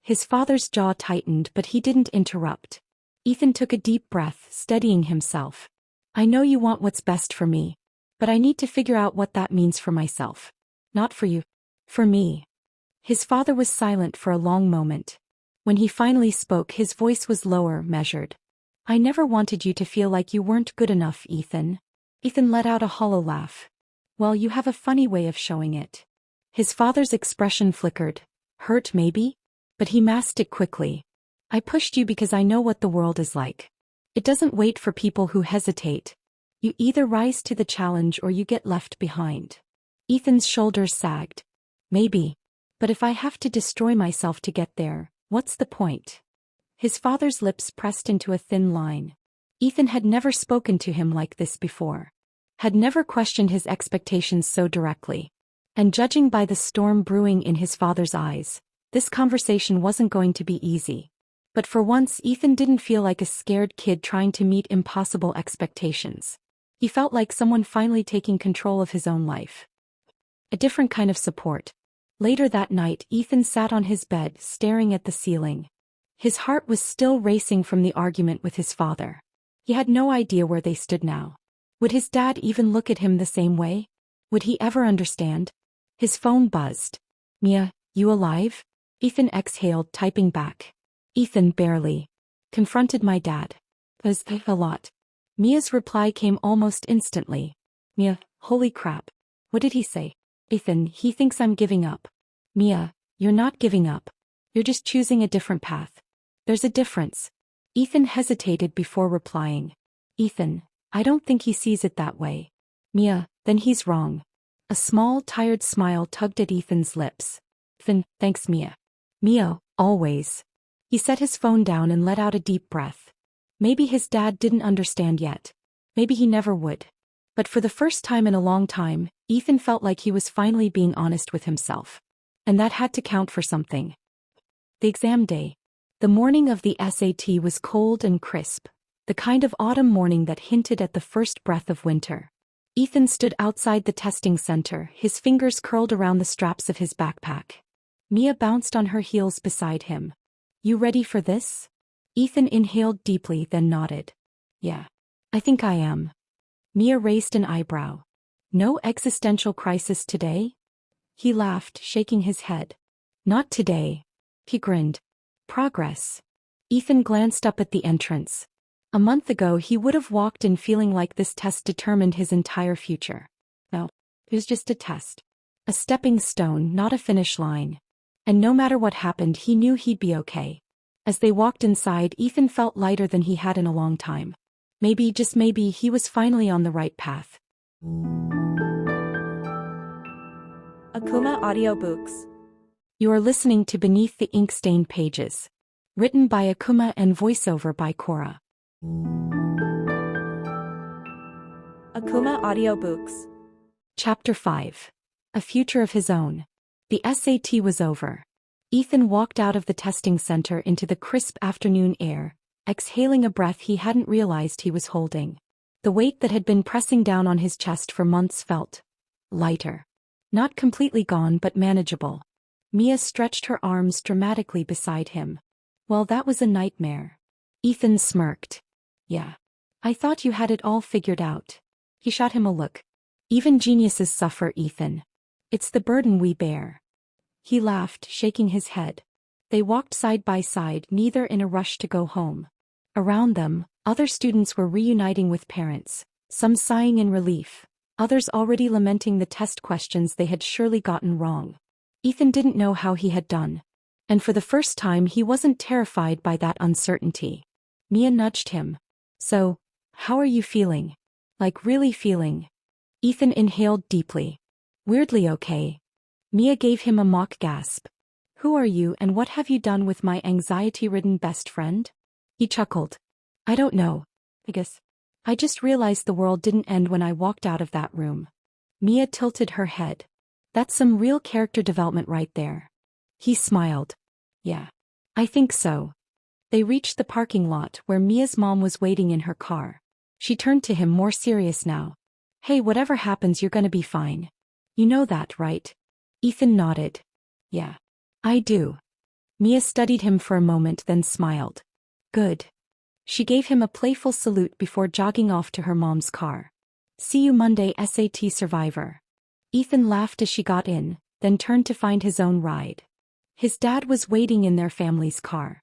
Speaker 1: His father's jaw tightened, but he didn't interrupt. Ethan took a deep breath, steadying himself. "I know you want what's best for me. But I need to figure out what that means for myself. Not for you. For me." His father was silent for a long moment. When he finally spoke, his voice was lower, measured. "I never wanted you to feel like you weren't good enough, Ethan." Ethan let out a hollow laugh. "Well, you have a funny way of showing it." His father's expression flickered. Hurt maybe? But he masked it quickly. "I pushed you because I know what the world is like. It doesn't wait for people who hesitate. You either rise to the challenge or you get left behind." Ethan's shoulders sagged. "Maybe. But if I have to destroy myself to get there, what's the point?" His father's lips pressed into a thin line. Ethan had never spoken to him like this before. Had never questioned his expectations so directly. And judging by the storm brewing in his father's eyes, this conversation wasn't going to be easy. But for once, Ethan didn't feel like a scared kid trying to meet impossible expectations. He felt like someone finally taking control of his own life. A different kind of support. Later that night, Ethan sat on his bed, staring at the ceiling. His heart was still racing from the argument with his father. He had no idea where they stood now. Would his dad even look at him the same way? Would he ever understand? His phone buzzed. "Mia, you alive?" Ethan exhaled, typing back. "Ethan, barely. Confronted my dad. Was a lot." Mia's reply came almost instantly. "Mia, holy crap. What did he say?" "Ethan, he thinks I'm giving up." "Mia, you're not giving up. You're just choosing a different path. There's a difference." Ethan hesitated before replying. "Ethan, I don't think he sees it that way." "Mia, then he's wrong." A small, tired smile tugged at Ethan's lips. "Ethan, thanks, Mia." "Mia, always." He set his phone down and let out a deep breath. Maybe his dad didn't understand yet. Maybe he never would. But for the first time in a long time, Ethan felt like he was finally being honest with himself. And that had to count for something. The exam day. The morning of the SAT was cold and crisp, the kind of autumn morning that hinted at the first breath of winter. Ethan stood outside the testing center, his fingers curled around the straps of his backpack. Mia bounced on her heels beside him. "You ready for this?" Ethan inhaled deeply, then nodded. "Yeah. I think I am." Mia raised an eyebrow. "No existential crisis today?" He laughed, shaking his head. "Not today." He grinned. "Progress." Ethan glanced up at the entrance. A month ago he would have walked in feeling like this test determined his entire future. No, it was just a test. A stepping stone, not a finish line. And no matter what happened, he knew he'd be okay. As they walked inside, Ethan felt lighter than he had in a long time. Maybe, just maybe, he was finally on the right path.
Speaker 2: Akumah Audiobooks.
Speaker 1: You are listening to Beneath the Ink-Stained Pages. Written by Akumah and voiceover by Cora.
Speaker 2: Akumah Audiobooks.
Speaker 1: Chapter 5. A Future of His Own. The SAT was over. Ethan walked out of the testing center into the crisp afternoon air, exhaling a breath he hadn't realized he was holding. The weight that had been pressing down on his chest for months felt lighter. Not completely gone, but manageable. Mia stretched her arms dramatically beside him. "Well, that was a nightmare." Ethan smirked. "Yeah. I thought you had it all figured out." He shot him a look. "Even geniuses suffer, Ethan. It's the burden we bear." He laughed, shaking his head. They walked side by side, neither in a rush to go home. Around them, other students were reuniting with parents, some sighing in relief, others already lamenting the test questions they had surely gotten wrong. Ethan didn't know how he had done. And for the first time he wasn't terrified by that uncertainty. Mia nudged him. "So, how are you feeling? Like really feeling?" Ethan inhaled deeply. "Weirdly okay." Mia gave him a mock gasp. "Who are you and what have you done with my anxiety-ridden best friend?" He chuckled. "I don't know. I guess. I just realized the world didn't end when I walked out of that room." Mia tilted her head. "That's some real character development right there." He smiled. "Yeah. I think so." They reached the parking lot where Mia's mom was waiting in her car. She turned to him more serious now. "Hey, whatever happens, you're gonna be fine. You know that, right?" Ethan nodded. "Yeah. I do." Mia studied him for a moment then smiled. "Good." She gave him a playful salute before jogging off to her mom's car. "See you Monday, SAT survivor." Ethan laughed as she got in, then turned to find his own ride. His dad was waiting in their family's car.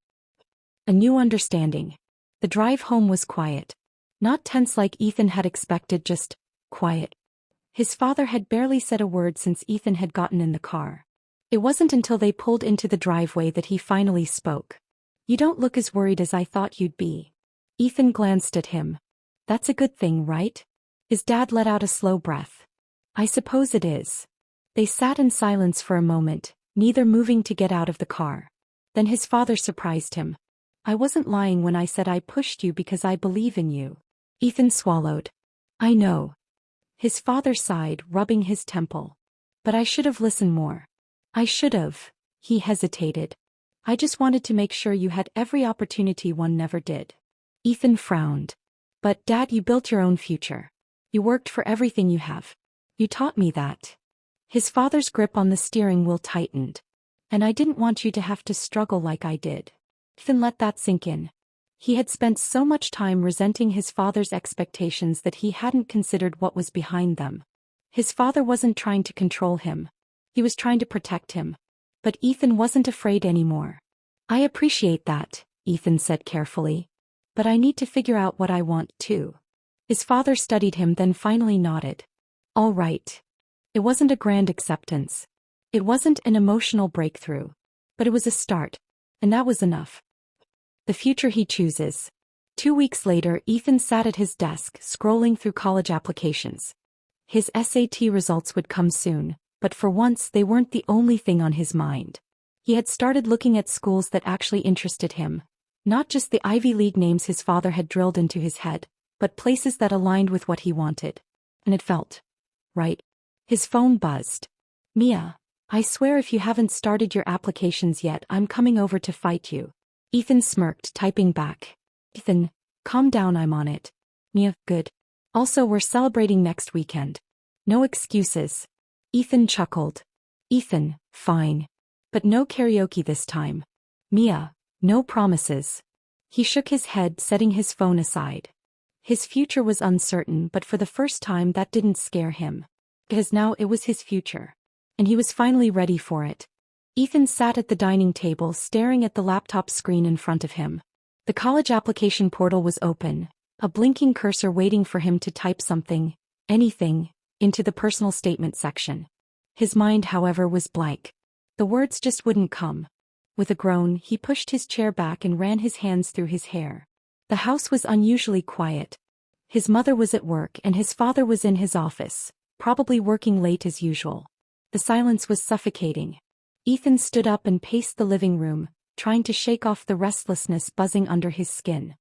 Speaker 1: A new understanding. The drive home was quiet. Not tense like Ethan had expected, just quiet. His father had barely said a word since Ethan had gotten in the car. It wasn't until they pulled into the driveway that he finally spoke. "You don't look as worried as I thought you'd be." Ethan glanced at him. "That's a good thing, right?" His dad let out a slow breath. "I suppose it is." They sat in silence for a moment, neither moving to get out of the car. Then his father surprised him. "I wasn't lying when I said I pushed you because I believe in you." Ethan swallowed. "I know." His father sighed, rubbing his temple. "But I should have listened more." "I should have." He hesitated. "I just wanted to make sure you had every opportunity one never did." Ethan frowned. "But Dad, you built your own future. You worked for everything you have. You taught me that." His father's grip on the steering wheel tightened. "And I didn't want you to have to struggle like I did." Ethan let that sink in. He had spent so much time resenting his father's expectations that he hadn't considered what was behind them. His father wasn't trying to control him. He was trying to protect him. But Ethan wasn't afraid anymore. "I appreciate that," Ethan said carefully. "But I need to figure out what I want too." His father studied him then finally nodded. "All right." It wasn't a grand acceptance. It wasn't an emotional breakthrough. But it was a start. And that was enough. The future he chooses. 2 weeks later, Ethan sat at his desk, scrolling through college applications. His SAT results would come soon, but for once they weren't the only thing on his mind. He had started looking at schools that actually interested him, not just the Ivy League names his father had drilled into his head, but places that aligned with what he wanted. And it felt right. His phone buzzed. "Mia, I swear if you haven't started your applications yet, I'm coming over to fight you." Ethan smirked, typing back. "Ethan, calm down, I'm on it." "Mia, good. Also, we're celebrating next weekend. No excuses." Ethan chuckled. "Ethan, fine. But no karaoke this time." "Mia, no promises." He shook his head, setting his phone aside. His future was uncertain, but for the first time that didn't scare him. Because now it was his future. And he was finally ready for it. Ethan sat at the dining table, staring at the laptop screen in front of him. The college application portal was open, a blinking cursor waiting for him to type something, anything, into the personal statement section. His mind, however, was blank. The words just wouldn't come. With a groan, he pushed his chair back and ran his hands through his hair. The house was unusually quiet. His mother was at work and his father was in his office, probably working late as usual. The silence was suffocating. Ethan stood up and paced the living room, trying to shake off the restlessness buzzing under his skin.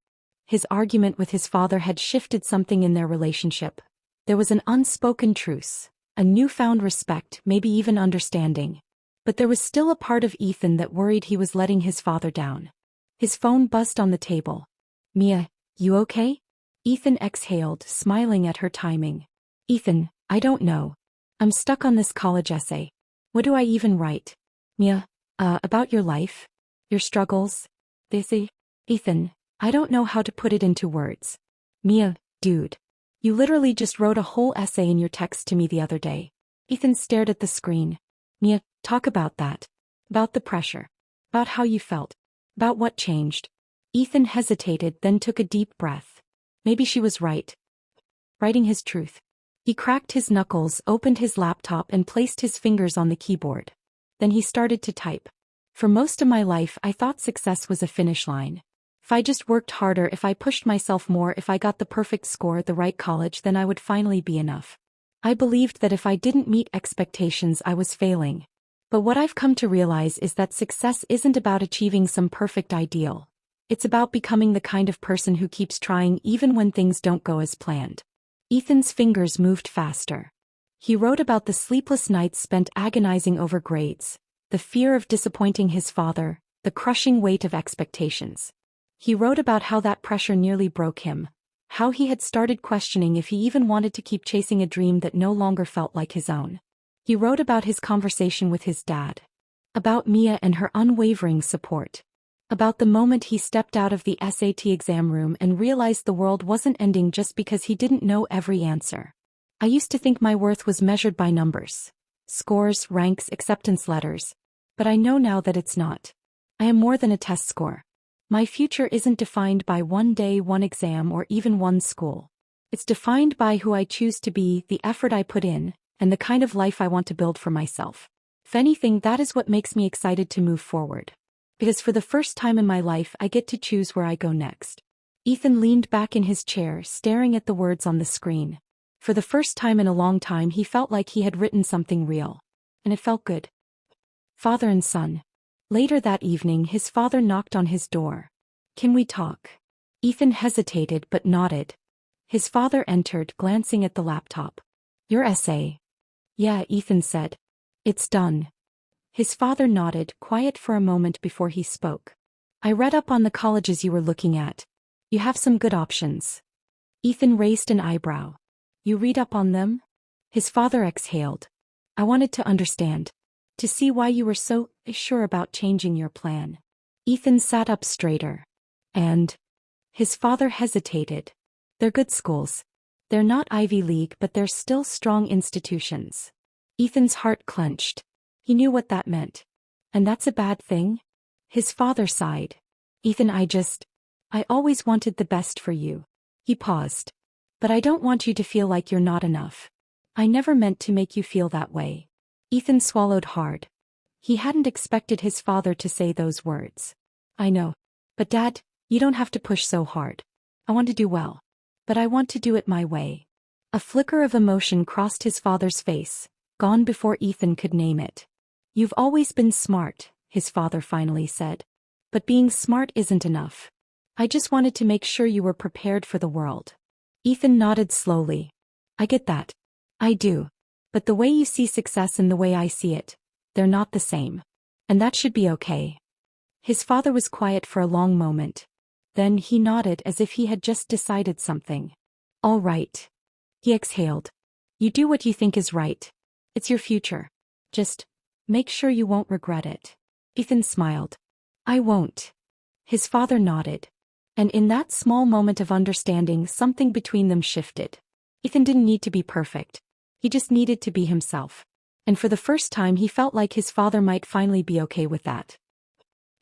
Speaker 1: His argument with his father had shifted something in their relationship. There was an unspoken truce, a newfound respect, maybe even understanding. But there was still a part of Ethan that worried he was letting his father down. His phone buzzed on the table. "Mia, you okay?" Ethan exhaled, smiling at her timing. "Ethan, I don't know. I'm stuck on this college essay. What do I even write?" "Mia, about your life? Your struggles?" "Busy." "Ethan, I don't know how to put it into words." "Mia, dude. You literally just wrote a whole essay in your text to me the other day." Ethan stared at the screen. "Mia, talk about that. About the pressure. About how you felt. About what changed." Ethan hesitated, then took a deep breath. Maybe she was right. Writing his truth. He cracked his knuckles, opened his laptop and placed his fingers on the keyboard. Then he started to type. "For most of my life I thought success was a finish line. If I just worked harder, if I pushed myself more, if I got the perfect score at the right college, then I would finally be enough. I believed that if I didn't meet expectations I was failing. But what I've come to realize is that success isn't about achieving some perfect ideal. It's about becoming the kind of person who keeps trying even when things don't go as planned." Ethan's fingers moved faster. He wrote about the sleepless nights spent agonizing over grades, the fear of disappointing his father, the crushing weight of expectations. He wrote about how that pressure nearly broke him, how he had started questioning if he even wanted to keep chasing a dream that no longer felt like his own. He wrote about his conversation with his dad, about Mia and her unwavering support, about the moment he stepped out of the SAT exam room and realized the world wasn't ending just because he didn't know every answer. I used to think my worth was measured by numbers, scores, ranks, acceptance letters, but I know now that it's not. I am more than a test score. My future isn't defined by one day, one exam, or even one school. It's defined by who I choose to be, the effort I put in, and the kind of life I want to build for myself. If anything, that is what makes me excited to move forward. Because for the first time in my life, I get to choose where I go next. Ethan leaned back in his chair, staring at the words on the screen. For the first time in a long time, he felt like he had written something real. And it felt good. Father and son. Later that evening, his father knocked on his door. "Can we talk?" Ethan hesitated but nodded. His father entered, glancing at the laptop. "Your essay?" "Yeah," Ethan said. "It's done." His father nodded, quiet for a moment before he spoke. "I read up on the colleges you were looking at. You have some good options." Ethan raised an eyebrow. "You read up on them?" His father exhaled. "I wanted to understand. To see why you were so sure about changing your plan." Ethan sat up straighter. "And?" His father hesitated. "They're good schools. They're not Ivy League, but they're still strong institutions." Ethan's heart clenched. He knew what that meant. "And that's a bad thing?" His father sighed. "Ethan, I always wanted the best for you." He paused. "But I don't want you to feel like you're not enough. I never meant to make you feel that way." Ethan swallowed hard. He hadn't expected his father to say those words. "I know. But Dad, you don't have to push so hard. I want to do well. But I want to do it my way." A flicker of emotion crossed his father's face, gone before Ethan could name it. "You've always been smart," his father finally said. "But being smart isn't enough. I just wanted to make sure you were prepared for the world." Ethan nodded slowly. "I get that. I do. But the way you see success and the way I see it, they're not the same. And that should be okay." His father was quiet for a long moment. Then he nodded as if he had just decided something. "All right." He exhaled. "You do what you think is right. It's your future. Just make sure you won't regret it." Ethan smiled. "I won't." His father nodded. And in that small moment of understanding, something between them shifted. Ethan didn't need to be perfect. He just needed to be himself. And for the first time, he felt like his father might finally be okay with that.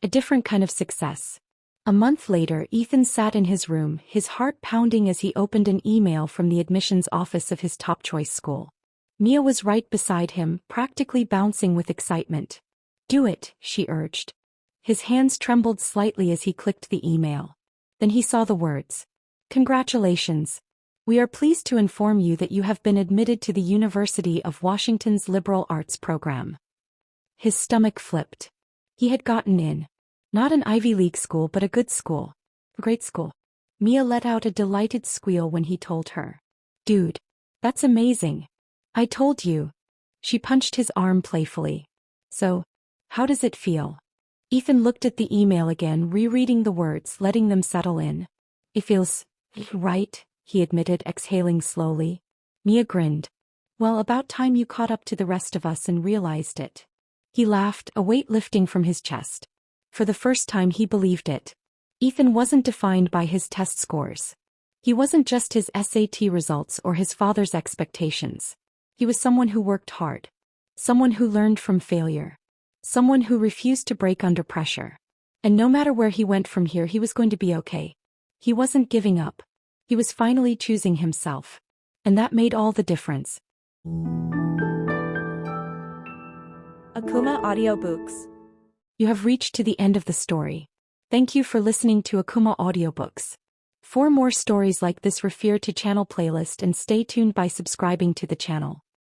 Speaker 1: A different kind of success. A month later, Ethan sat in his room, his heart pounding as he opened an email from the admissions office of his top choice school. Mia was right beside him, practically bouncing with excitement. "Do it," she urged. His hands trembled slightly as he clicked the email. Then he saw the words. "Congratulations. We are pleased to inform you that you have been admitted to the University of Washington's Liberal Arts program." His stomach flipped. He had gotten in. Not an Ivy League school, but a good school. A great school. Mia let out a delighted squeal when he told her. "Dude, that's amazing. I told you." She punched his arm playfully. "So, how does it feel?" Ethan looked at the email again, rereading the words, letting them settle in. "It feels right," he admitted, exhaling slowly. Mia grinned. "Well, about time you caught up to the rest of us and realized it." He laughed, a weight lifting from his chest. For the first time he believed it. Ethan wasn't defined by his test scores. He wasn't just his SAT results or his father's expectations. He was someone who worked hard. Someone who learned from failure. Someone who refused to break under pressure. And no matter where he went from here, he was going to be okay. He wasn't giving up. He was finally choosing himself. And that made all the difference.
Speaker 2: Akumah Audiobooks.
Speaker 1: You have reached to the end of the story. Thank you for listening to Akumah Audiobooks. For more stories like this, refer to channel playlist and stay tuned by subscribing to the channel.